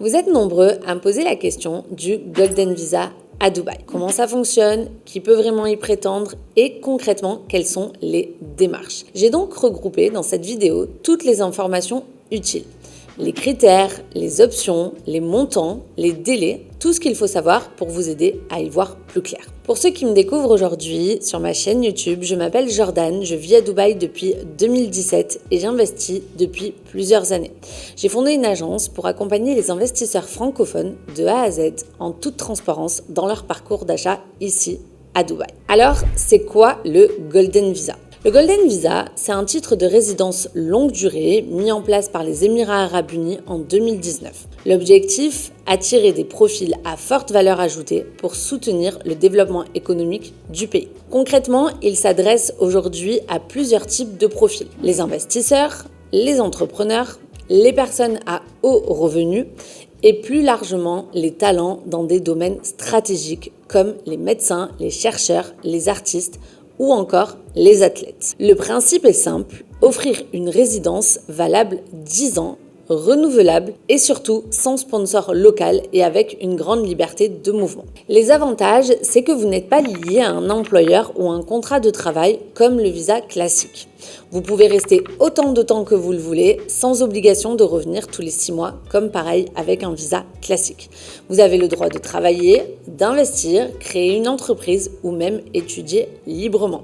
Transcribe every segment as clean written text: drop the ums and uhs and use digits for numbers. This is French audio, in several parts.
Vous êtes nombreux à me poser la question du Golden Visa à Dubaï. Comment ça fonctionne? Qui peut vraiment y prétendre? Et concrètement, quelles sont les démarches? J'ai donc regroupé dans cette vidéo toutes les informations utiles. Les critères, les options, les montants, les délais, tout ce qu'il faut savoir pour vous aider à y voir plus clair. Pour ceux qui me découvrent aujourd'hui sur ma chaîne YouTube, je m'appelle Jordan, je vis à Dubaï depuis 2017 et j'investis depuis plusieurs années. J'ai fondé une agence pour accompagner les investisseurs francophones de A à Z en toute transparence dans leur parcours d'achat ici à Dubaï. Alors, c'est quoi le Golden Visa ? Le Golden Visa, c'est un titre de résidence longue durée mis en place par les Émirats Arabes Unis en 2019. L'objectif, attirer des profils à forte valeur ajoutée pour soutenir le développement économique du pays. Concrètement, il s'adresse aujourd'hui à plusieurs types de profils. Les investisseurs, les entrepreneurs, les personnes à haut revenu et plus largement les talents dans des domaines stratégiques comme les médecins, les chercheurs, les artistes, ou encore les athlètes. Le principe est simple, offrir une résidence valable 10 ans, renouvelable et surtout sans sponsor local et avec une grande liberté de mouvement. Les avantages, c'est que vous n'êtes pas lié à un employeur ou un contrat de travail comme le visa classique. Vous pouvez rester autant de temps que vous le voulez sans obligation de revenir tous les 6 mois comme pareil avec un visa classique. Vous avez le droit de travailler, d'investir, créer une entreprise ou même étudier librement.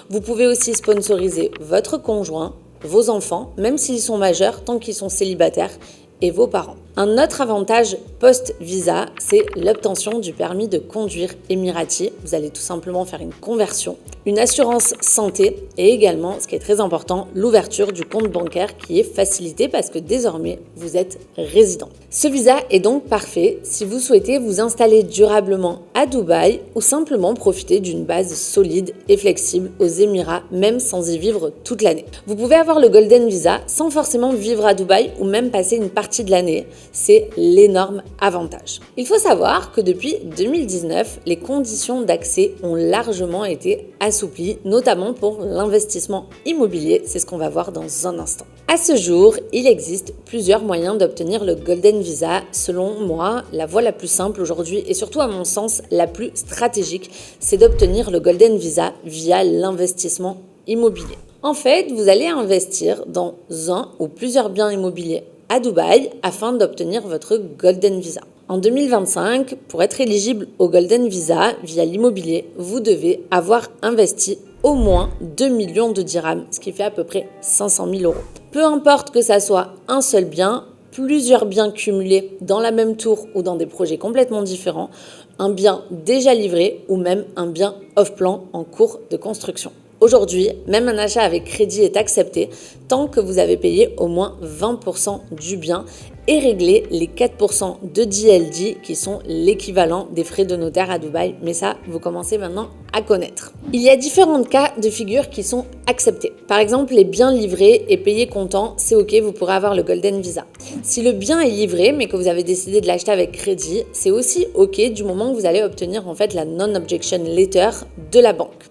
Vous pouvez aussi sponsoriser votre conjoint, vos enfants, même s'ils sont majeurs, tant qu'ils sont célibataires, et vos parents. Un autre avantage post-visa, c'est l'obtention du permis de conduire émirati. Vous allez tout simplement faire une conversion, une assurance santé et également, ce qui est très important, l'ouverture du compte bancaire qui est facilité parce que désormais, vous êtes résident. Ce visa est donc parfait si vous souhaitez vous installer durablement à Dubaï ou simplement profiter d'une base solide et flexible aux Émirats, même sans y vivre toute l'année. Vous pouvez avoir le Golden Visa sans forcément vivre à Dubaï ou même passer une partie de l'année. C'est l'énorme avantage. Il faut savoir que depuis 2019, les conditions d'accès ont largement été assouplies, notamment pour l'investissement immobilier. C'est ce qu'on va voir dans un instant. À ce jour, il existe plusieurs moyens d'obtenir le Golden Visa. Selon moi, la voie la plus simple aujourd'hui et surtout à mon sens la plus stratégique, c'est d'obtenir le Golden Visa via l'investissement immobilier. En fait, vous allez investir dans un ou plusieurs biens immobiliers à Dubaï afin d'obtenir votre Golden Visa. En 2025, pour être éligible au Golden Visa via l'immobilier, vous devez avoir investi au moins 2 millions de dirhams, ce qui fait à peu près 500 000 euros. Peu importe que ça soit un seul bien, plusieurs biens cumulés dans la même tour ou dans des projets complètement différents, un bien déjà livré ou même un bien off-plan en cours de construction. Aujourd'hui, même un achat avec crédit est accepté tant que vous avez payé au moins 20% du bien et réglé les 4% de DLD qui sont l'équivalent des frais de notaire à Dubaï. Mais ça, vous commencez maintenant à connaître. Il y a différents cas de figure qui sont acceptés. Par exemple, les biens livrés et payés comptant, c'est OK, vous pourrez avoir le Golden Visa. Si le bien est livré mais que vous avez décidé de l'acheter avec crédit, c'est aussi OK du moment que vous allez obtenir en fait la non-objection letter de la banque.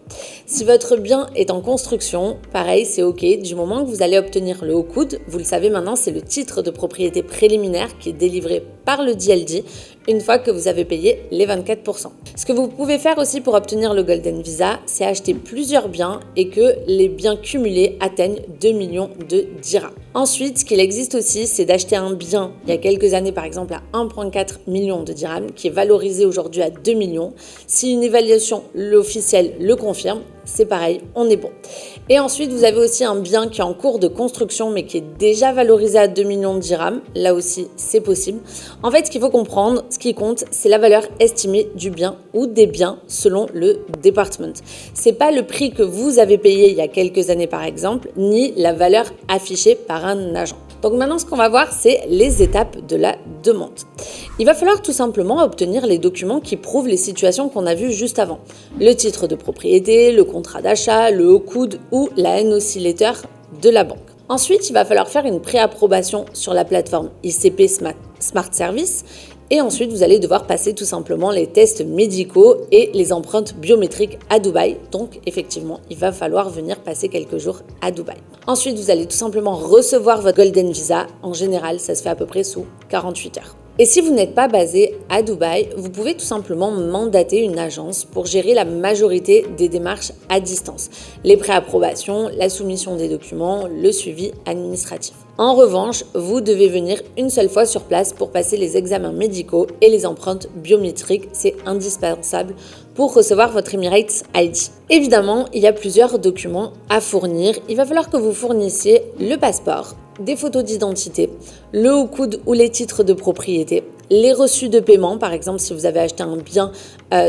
Si votre bien est en construction, pareil, c'est OK. Du moment que vous allez obtenir le Hawkwood, vous le savez maintenant, c'est le titre de propriété préliminaire qui est délivré par le DLD une fois que vous avez payé les 24%. Ce que vous pouvez faire aussi pour obtenir le Golden Visa, c'est acheter plusieurs biens et que les biens cumulés atteignent 2 millions de dirhams. Ensuite, ce qu'il existe aussi, c'est d'acheter un bien il y a quelques années, par exemple, à 1,4 million de dirhams, qui est valorisé aujourd'hui à 2 millions. Si une évaluation officielle le confirme, c'est pareil, on est bon. Et ensuite, vous avez aussi un bien qui est en cours de construction, mais qui est déjà valorisé à 2 millions de dirhams. Là aussi, c'est possible. En fait, ce qu'il faut comprendre, ce qui compte, c'est la valeur estimée du bien ou des biens selon le department. C'est pas le prix que vous avez payé il y a quelques années, par exemple, ni la valeur affichée par un agent. Donc maintenant, ce qu'on va voir, c'est les étapes de la demande. Il va falloir tout simplement obtenir les documents qui prouvent les situations qu'on a vues juste avant. Le titre de propriété, le contrat d'achat, le Hawkwood ou la NOC letter de la banque. Ensuite, il va falloir faire une préapprobation sur la plateforme ICP Smart Service. Et ensuite, vous allez devoir passer tout simplement les tests médicaux et les empreintes biométriques à Dubaï. Donc, effectivement, il va falloir venir passer quelques jours à Dubaï. Ensuite, vous allez tout simplement recevoir votre Golden Visa. En général, ça se fait à peu près sous 48 heures. Et si vous n'êtes pas basé à Dubaï, vous pouvez tout simplement mandater une agence pour gérer la majorité des démarches à distance, les préapprobations, la soumission des documents, le suivi administratif. En revanche, vous devez venir une seule fois sur place pour passer les examens médicaux et les empreintes biométriques. C'est indispensable pour recevoir votre Emirates ID. Évidemment, il y a plusieurs documents à fournir. Il va falloir que vous fournissiez le passeport, des photos d'identité, le haut coude ou les titres de propriété, les reçus de paiement, par exemple si vous avez acheté un bien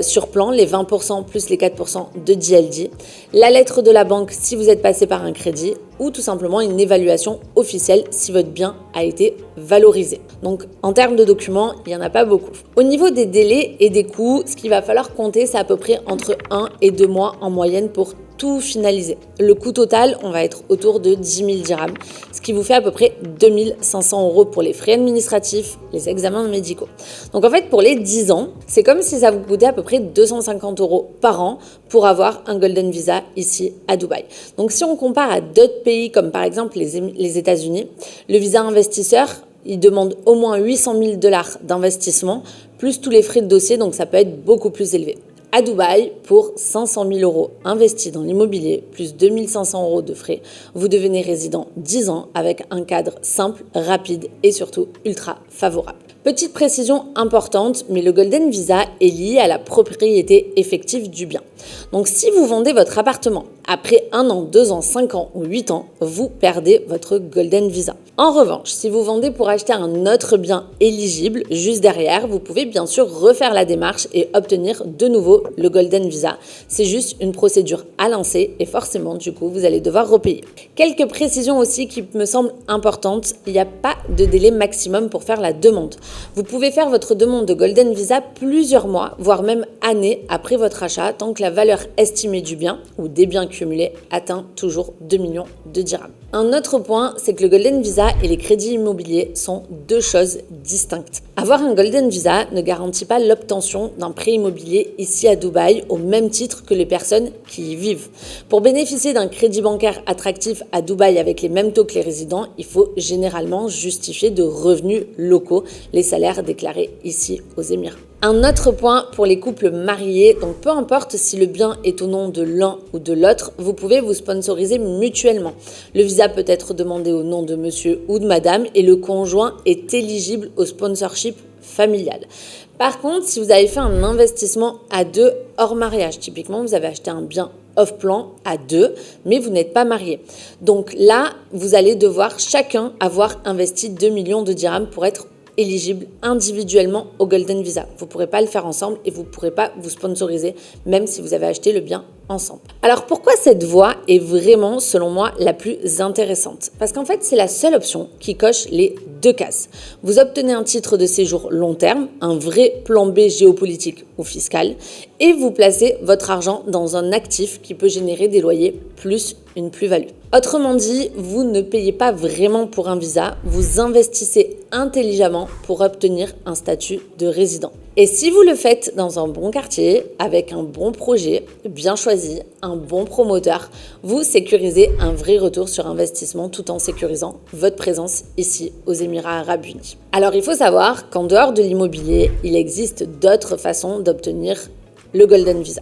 sur plan, les 20% plus les 4% de DLD, la lettre de la banque si vous êtes passé par un crédit ou tout simplement une évaluation officielle si votre bien a été valorisé. Donc en termes de documents, il n'y en a pas beaucoup. Au niveau des délais et des coûts, ce qu'il va falloir compter, c'est à peu près entre 1 et 2 mois en moyenne pour tout finaliser. Le coût total, on va être autour de 10 000 dirhams, ce qui vous fait à peu près 2 500 € pour les frais administratifs, les examens médicaux. Donc en fait, pour les 10 ans, c'est comme si ça vous coûtait à peu près 250 € par an pour avoir un Golden Visa ici à Dubaï. Donc si on compare à d'autres pays comme par exemple les États-Unis, le visa investisseur, il demande au moins 800 000 $ d'investissement, plus tous les frais de dossier, donc ça peut être beaucoup plus élevé. À Dubaï, pour 500 000 € investis dans l'immobilier, plus 2 500 € de frais, vous devenez résident 10 ans avec un cadre simple, rapide et surtout ultra favorable. Petite précision importante, mais le Golden Visa est lié à la propriété effective du bien. Donc si vous vendez votre appartement après 1 an, 2 ans, 5 ans ou 8 ans, vous perdez votre Golden Visa. En revanche, si vous vendez pour acheter un autre bien éligible, juste derrière, vous pouvez bien sûr refaire la démarche et obtenir de nouveau le Golden Visa. C'est juste une procédure à lancer et forcément, du coup, vous allez devoir repayer. Quelques précisions aussi qui me semblent importantes. Il n'y a pas de délai maximum pour faire la demande. Vous pouvez faire votre demande de Golden Visa plusieurs mois, voire même années après votre achat, tant que la valeur estimée du bien ou des biens cumulés atteint toujours 2 millions de dirhams. Un autre point, c'est que le Golden Visa et les crédits immobiliers sont deux choses distinctes. Avoir un Golden Visa ne garantit pas l'obtention d'un prêt immobilier ici à Dubaï au même titre que les personnes qui y vivent. Pour bénéficier d'un crédit bancaire attractif à Dubaï avec les mêmes taux que les résidents, il faut généralement justifier de revenus locaux, les salaires déclarés ici aux Émirats. Un autre point pour les couples mariés, donc peu importe si le bien est au nom de l'un ou de l'autre, vous pouvez vous sponsoriser mutuellement. Le visa peut être demandé au nom de monsieur ou de madame et le conjoint est éligible au sponsorship familial. Par contre, si vous avez fait un investissement à deux hors mariage, typiquement vous avez acheté un bien off-plan à deux, mais vous n'êtes pas marié. Donc là, vous allez devoir chacun avoir investi 2 millions de dirhams pour être éligible individuellement au Golden Visa. Vous ne pourrez pas le faire ensemble et vous ne pourrez pas vous sponsoriser, même si vous avez acheté le bien ensemble. Alors pourquoi cette voie est vraiment, selon moi, la plus intéressante? Parce qu'en fait, c'est la seule option qui coche les deux cases. Vous obtenez un titre de séjour long terme, un vrai plan B géopolitique ou fiscal, et vous placez votre argent dans un actif qui peut générer des loyers plus une plus-value. Autrement dit, vous ne payez pas vraiment pour un visa, vous investissez intelligemment pour obtenir un statut de résident. Et si vous le faites dans un bon quartier, avec un bon projet, bien choisi, un bon promoteur, vous sécurisez un vrai retour sur investissement tout en sécurisant votre présence ici aux Émirats Arabes Unis. Alors il faut savoir qu'en dehors de l'immobilier, il existe d'autres façons d'obtenir le Golden Visa.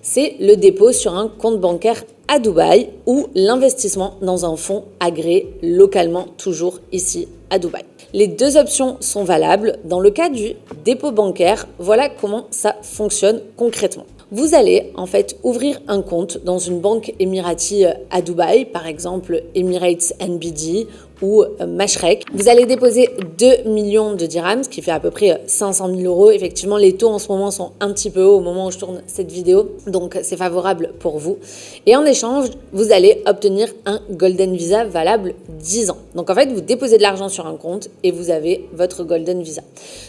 C'est le dépôt sur un compte bancaire à Dubaï ou l'investissement dans un fonds agréé localement toujours ici à Dubaï. Les deux options sont valables. Dans le cas du dépôt bancaire, voilà comment ça fonctionne concrètement. Vous allez en fait ouvrir un compte dans une banque émirati à Dubaï, par exemple Emirates NBD ou Mashrek. Vous allez déposer 2 millions de dirhams, ce qui fait à peu près 500 000 €. Effectivement, les taux en ce moment sont un petit peu hauts au moment où je tourne cette vidéo, donc c'est favorable pour vous. Et en échange, vous allez obtenir un Golden Visa valable 10 ans. Donc en fait, vous déposez de l'argent sur un compte et vous avez votre Golden Visa.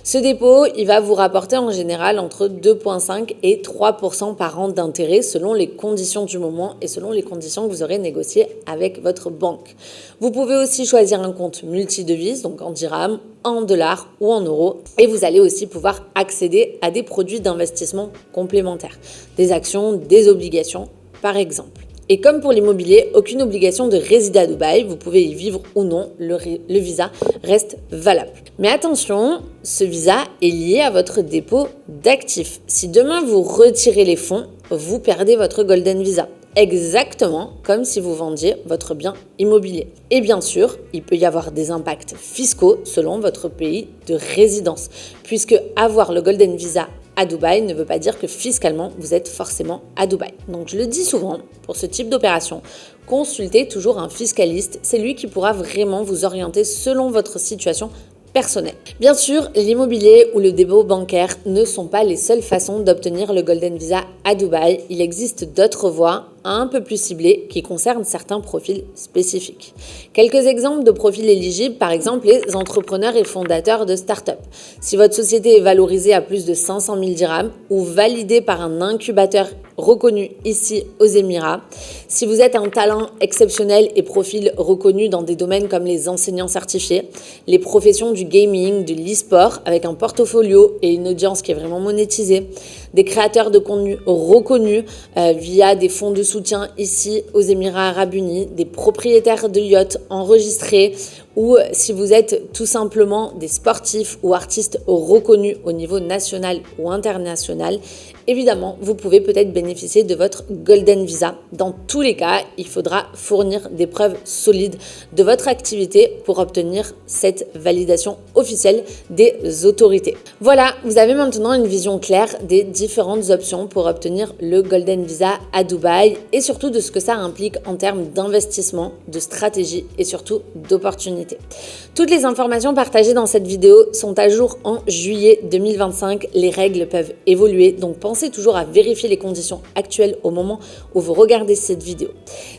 Ce dépôt, il va vous rapporter en général entre 2,5 et 3% par an d'intérêt selon les conditions du moment et selon les conditions que vous aurez négociées avec votre banque. Vous pouvez aussi choisir un compte multidevises, donc en dirhams, en dollars ou en euros. Et vous allez aussi pouvoir accéder à des produits d'investissement complémentaires, des actions, des obligations, par exemple. Et comme pour l'immobilier, aucune obligation de résider à Dubaï, vous pouvez y vivre ou non, le visa reste valable. Mais attention, ce visa est lié à votre dépôt d'actifs. Si demain vous retirez les fonds, vous perdez votre Golden Visa. Exactement comme si vous vendiez votre bien immobilier. Et bien sûr, il peut y avoir des impacts fiscaux selon votre pays de résidence, puisque avoir le Golden Visa à Dubaï ne veut pas dire que fiscalement vous êtes forcément à Dubaï. Donc je le dis souvent, pour ce type d'opération, consultez toujours un fiscaliste, c'est lui qui pourra vraiment vous orienter selon votre situation personnel. Bien sûr, l'immobilier ou le dépôt bancaire ne sont pas les seules façons d'obtenir le Golden Visa à Dubaï. Il existe d'autres voies un peu plus ciblées qui concernent certains profils spécifiques. Quelques exemples de profils éligibles, par exemple les entrepreneurs et fondateurs de start-up. Si votre société est valorisée à plus de 500 000 dirhams ou validée par un incubateur reconnu ici aux Émirats, si vous êtes un talent exceptionnel et profil reconnu dans des domaines comme les enseignants certifiés, les professions du gaming, de l'e-sport, avec un portfolio et une audience qui est vraiment monétisée, des créateurs de contenu reconnus via des fonds de soutien ici aux Émirats Arabes Unis, des propriétaires de yachts enregistrés, ou si vous êtes tout simplement des sportifs ou artistes reconnus au niveau national ou international, évidemment, vous pouvez peut-être bénéficier de votre Golden Visa. Dans tous les cas, il faudra fournir des preuves solides de votre activité pour obtenir cette validation officielle des autorités. Voilà, vous avez maintenant une vision claire des différentes options pour obtenir le Golden Visa à Dubaï et surtout de ce que ça implique en termes d'investissement, de stratégie et surtout d'opportunités. Toutes les informations partagées dans cette vidéo sont à jour en juillet 2025. Les règles peuvent évoluer, donc pensez toujours à vérifier les conditions actuelles au moment où vous regardez cette vidéo.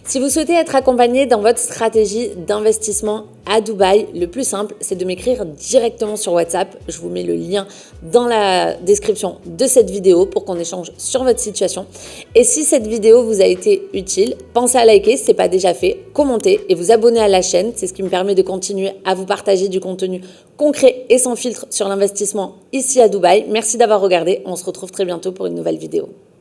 Si vous souhaitez être accompagné dans votre stratégie d'investissement à Dubaï, le plus simple, c'est de m'écrire directement sur WhatsApp. Je vous mets le lien dans la description de cette vidéo pour qu'on échange sur votre situation. Et si cette vidéo vous a été utile, pensez à liker si ce n'est pas déjà fait, commenter et vous abonner à la chaîne. C'est ce qui me permet de continuer à vous partager du contenu concret et sans filtre sur l'investissement ici à Dubaï. Merci d'avoir regardé. On se retrouve très bientôt pour une nouvelle vidéo.